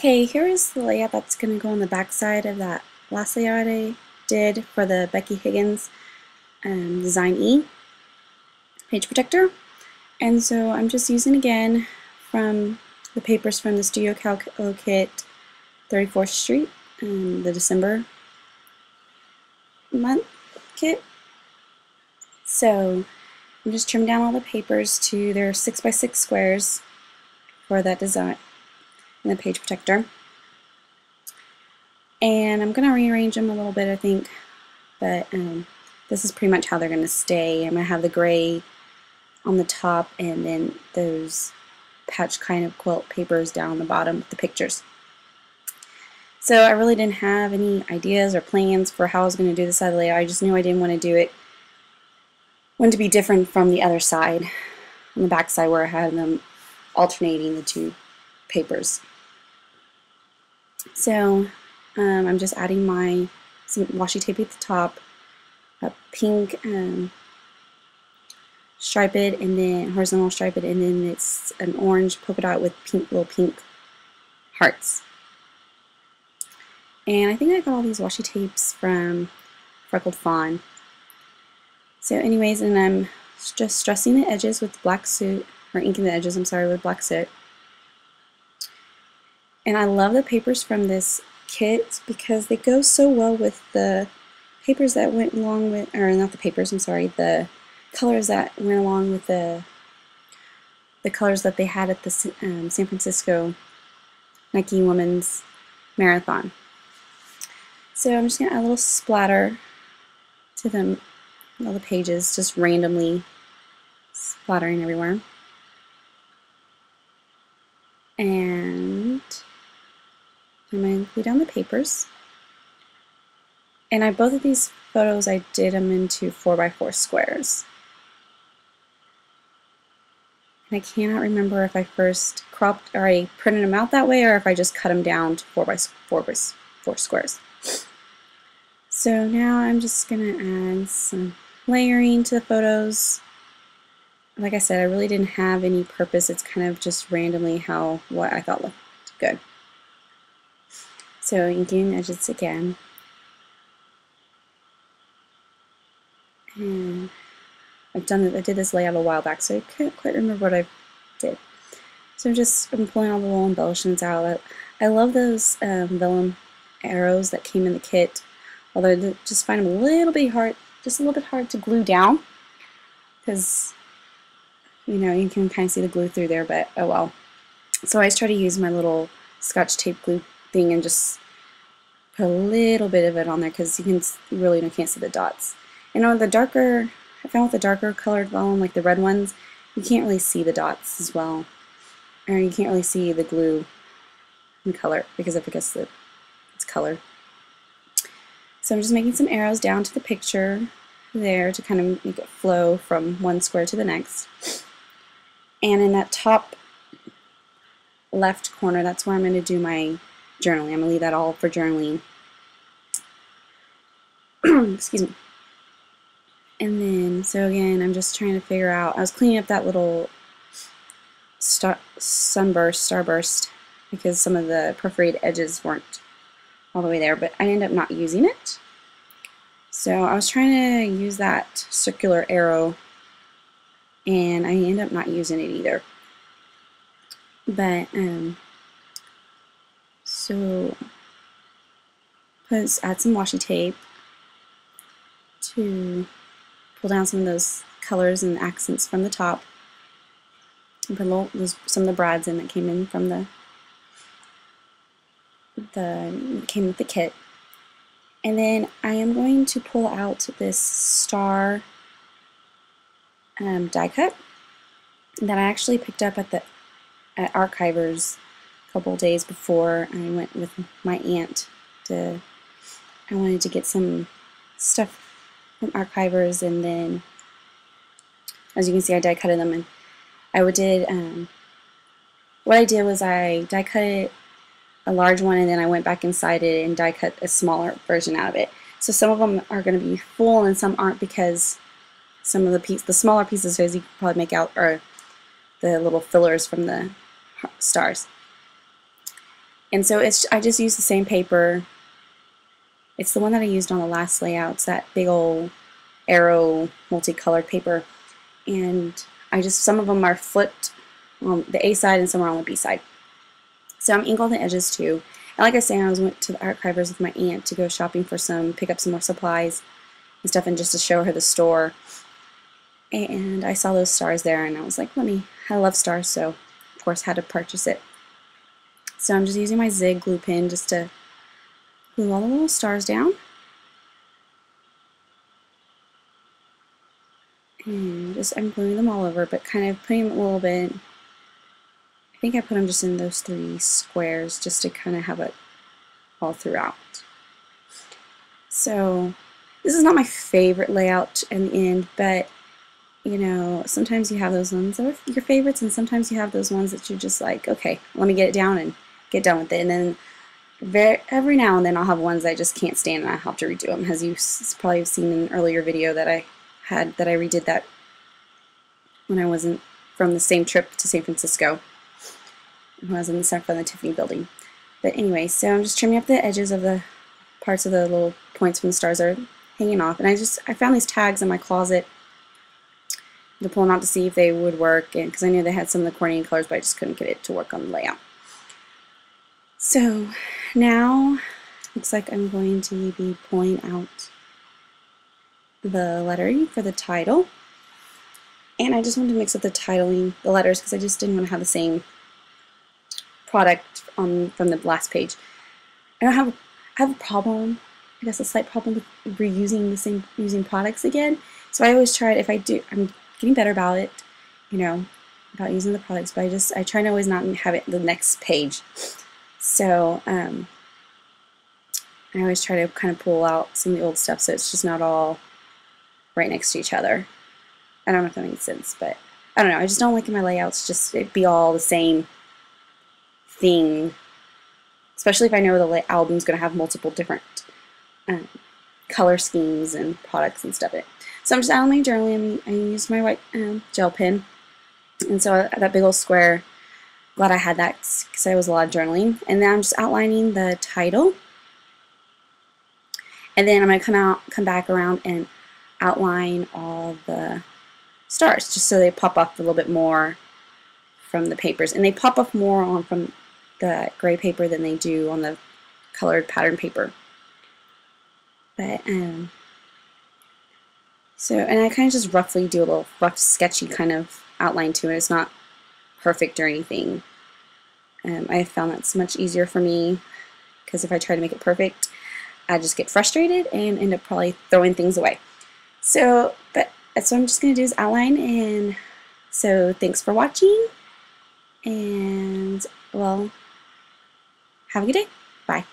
Okay, here is the layout that's going to go on the back side of that last layout I did for the Becky Higgins Design E page protector. And so I'm just using again from the papers from the Studio Calico Kit 34th Street, the December month kit. So I'm just trimming down all the papers to their 6x6 squares for that design and the page protector. And I'm going to rearrange them a little bit, I think, but this is pretty much how they're going to stay. I'm going to have the gray on the top and then those patch kind of quilt papers down the bottom with the pictures. So I really didn't have any ideas or plans for how I was going to do this side of the layout. I just knew I didn't want to do it, wanted to be different from the other side, on the back side where I had them alternating the two papers. So I'm just adding some washi tape at the top, a pink striped and then horizontal striped, and then it's an orange polka dot with little pink hearts. And I think I got all these washi tapes from Freckled Fawn. So anyways, and I'm just stressing the edges with black soot, or inking the edges, I'm sorry, with black soot. And I love the papers from this kit because they go so well with the papers that went along with, or not the papers, I'm sorry, the colors that went along with the colors that they had at the San Francisco Nike Women's Marathon. So I'm just going to add a little splatter to them, all the pages, just randomly splattering everywhere. And I'm going to glue down the papers. And both of these photos I did them into 4x4 squares. And I cannot remember if I first cropped or I printed them out that way or if I just cut them down to 4x4 squares. So now I'm just going to add some layering to the photos. Like I said, I really didn't have any purpose. It's kind of just randomly what I thought looked good. So inking edges again. And I did this layout a while back, so I can't quite remember what I did. So I'm pulling all the little embellishments out. I love those vellum arrows that came in the kit, although I just find them a little bit hard to glue down, because you can kind of see the glue through there, but oh well. So I always try to use my little Scotch tape glue thing and just put a little bit of it on there because you really can't see the dots. And on I found with the darker colored vellum, like the red ones, you can't really see the dots as well, or you can't really see the glue in color because I guess it's colored. So I'm just making some arrows down to the picture there to kind of make it flow from one square to the next. And in that top left corner, that's where I'm going to do my journaling. I'm going to leave that all for journaling. Excuse me. And then, so again, I'm just trying to figure out, I was cleaning up that little starburst, because some of the perforated edges weren't all the way there, but I ended up not using it. So I was trying to use that circular arrow, and I ended up not using it either. But, so, add some washi tape to pull down some of those colors and accents from the top, and put some of the brads in that came in from came with the kit. And then I am going to pull out this star die cut that I actually picked up at Archivers a couple days before I went with my aunt. I wanted to get some stuff from Archivers, and then, as you can see, I die cutted them, and what I did was I die cut a large one, and then I went back inside it and die cut a smaller version out of it. So some of them are going to be full and some aren't, because some of the smaller pieces, as you can probably make out, are the little fillers from the stars. And so I just use the same paper. It's the one that I used on the last layout. It's that big old arrow multicolored paper. And some of them are flipped on the A side and some are on the B side. So I'm inking all the edges too. And like I say, I went to the archivers with my aunt to go shopping for pick up some more supplies and stuff, and just to show her the store. And I saw those stars there, and I was like, I love stars, so of course had to purchase it. So I'm just using my zig glue pen just to glue all the little stars down. And I'm gluing them all over, but kind of putting them a little bit. I think I put them just in those 3 squares just to kind of have it all throughout. So this is not my favorite layout in the end, but you know, sometimes you have those ones that are your favorites, and sometimes you have those ones that you're just like, okay, let me get it down and get done with it. And then every now and then I'll have ones I just can't stand and I have to redo them. As you probably have seen in an earlier video that I redid that when I wasn't from the same trip to San Francisco, when I was in the San Francisco Tiffany building. But anyway, so I'm just trimming up the edges of the parts of the little points when the stars are hanging off. And I found these tags in my closet to pull them out to see if they would work, and because I knew they had some of the coordinating colors, but I just couldn't get it to work on the layout. So now looks like I'm going to be pulling out the lettering for the title, and I just wanted to mix up the titling, the letters, because I just didn't want to have the same product from the last page. I have a problem, I guess a slight problem with using products again. So I always try it, I'm getting better about it, you know, about using the products, but I try to always not have it the next page. So I always try to kind of pull out some of the old stuff so it's just not all right next to each other. I don't know if that makes sense, but I don't know. I just don't like in my layouts just it be all the same thing, especially if I know the album's going to have multiple different color schemes and products and stuff in it. So I'm just out on my journaling. I used my white gel pen, and so that big old square, glad I had that because I was a lot of journaling. And then I'm just outlining the title, and then I'm going to come back around and outline all the stars just so they pop up a little bit more from the papers, and they pop up more from the gray paper than they do on the colored pattern paper. But and I kind of just roughly do a little rough sketchy kind of outline to it. It's not perfect or anything. I found that's much easier for me, because if I try to make it perfect, I just get frustrated and end up probably throwing things away. So, but that's what I'm just going to do is outline. And so thanks for watching, and well, have a good day. Bye.